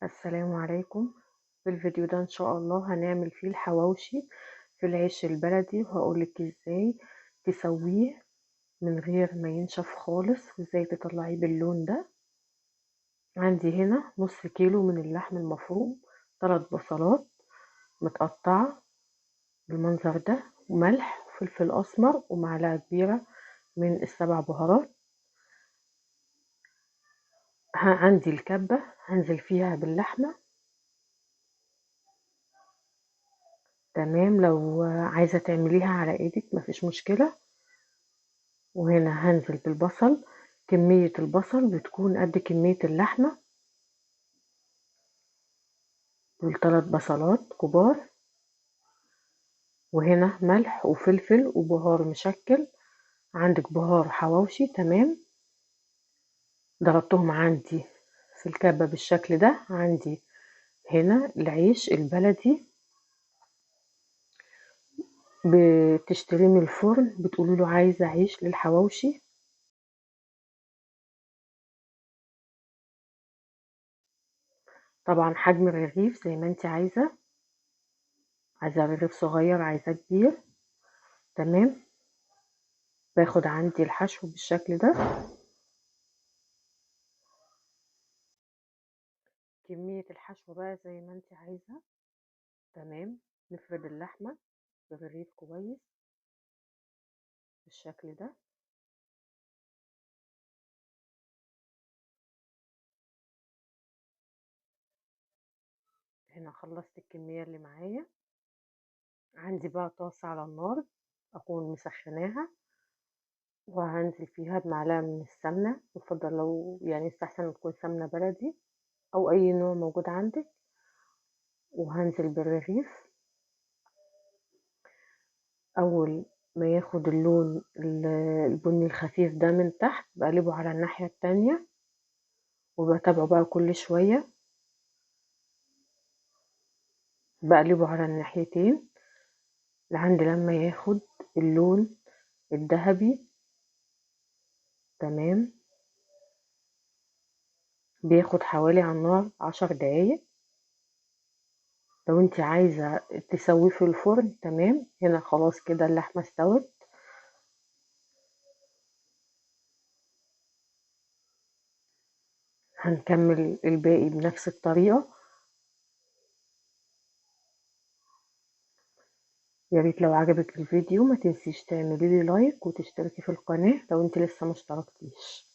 السلام عليكم. في الفيديو ده إن شاء الله هنعمل فيه الحواوشي في العيش البلدي، وهقولك ازاي تسويه من غير ما ينشف خالص وازاي تطلعيه باللون ده. عندي هنا نص كيلو من اللحم المفروم، 3 بصلات متقطعة بالمنظر ده، وملح وفلفل أسمر ومعلقة كبيرة من السبع بهارات. عندي الكبة هنزل فيها باللحمة. تمام، لو عايزة تعمليها على ايدك مفيش مشكلة. وهنا هنزل بالبصل، كمية البصل بتكون قد كمية اللحمة. دول 3 بصلات كبار. وهنا ملح وفلفل وبهار مشكل، عندك بهار حواوشي. تمام، ضربتهم عندي في الكبة بالشكل ده. عندي هنا العيش البلدي، بتشتريه من الفرن، بتقولوا له عايزة عيش للحواوشي. طبعا حجم الرغيف زي ما انت عايزة رغيف صغير عايزة كبير. تمام، باخد عندي الحشو بالشكل ده. كمية الحشو بقى زي ما انت عايزة. تمام، نفرد اللحمة برغيف كويس بالشكل ده. هنا خلصت الكمية اللي معايا. عندي بقى طاسة على النار أكون مسخناها، وهنزل فيها بمعلقة من السمنة. يفضل لو يعني يستحسن تكون سمنة بلدي أو أي نوع موجود عندك. وهنزل بالرغيف. أول ما ياخد اللون البني الخفيف ده من تحت، بقلبه على الناحية التانية، وبتابعه بقى كل شوية، بقلبه على الناحيتين لحد لما ياخد اللون الذهبي. تمام، بياخد حوالي على النار 10 دقايق. لو انت عايزة تسويه في الفرن تمام. هنا خلاص كده اللحمة استوت. هنكمل الباقي بنفس الطريقة. يا ريت لو عجبك الفيديو ما تنسيش تعملي لي لايك وتشتركي في القناة لو انت لسه مشتركتيش.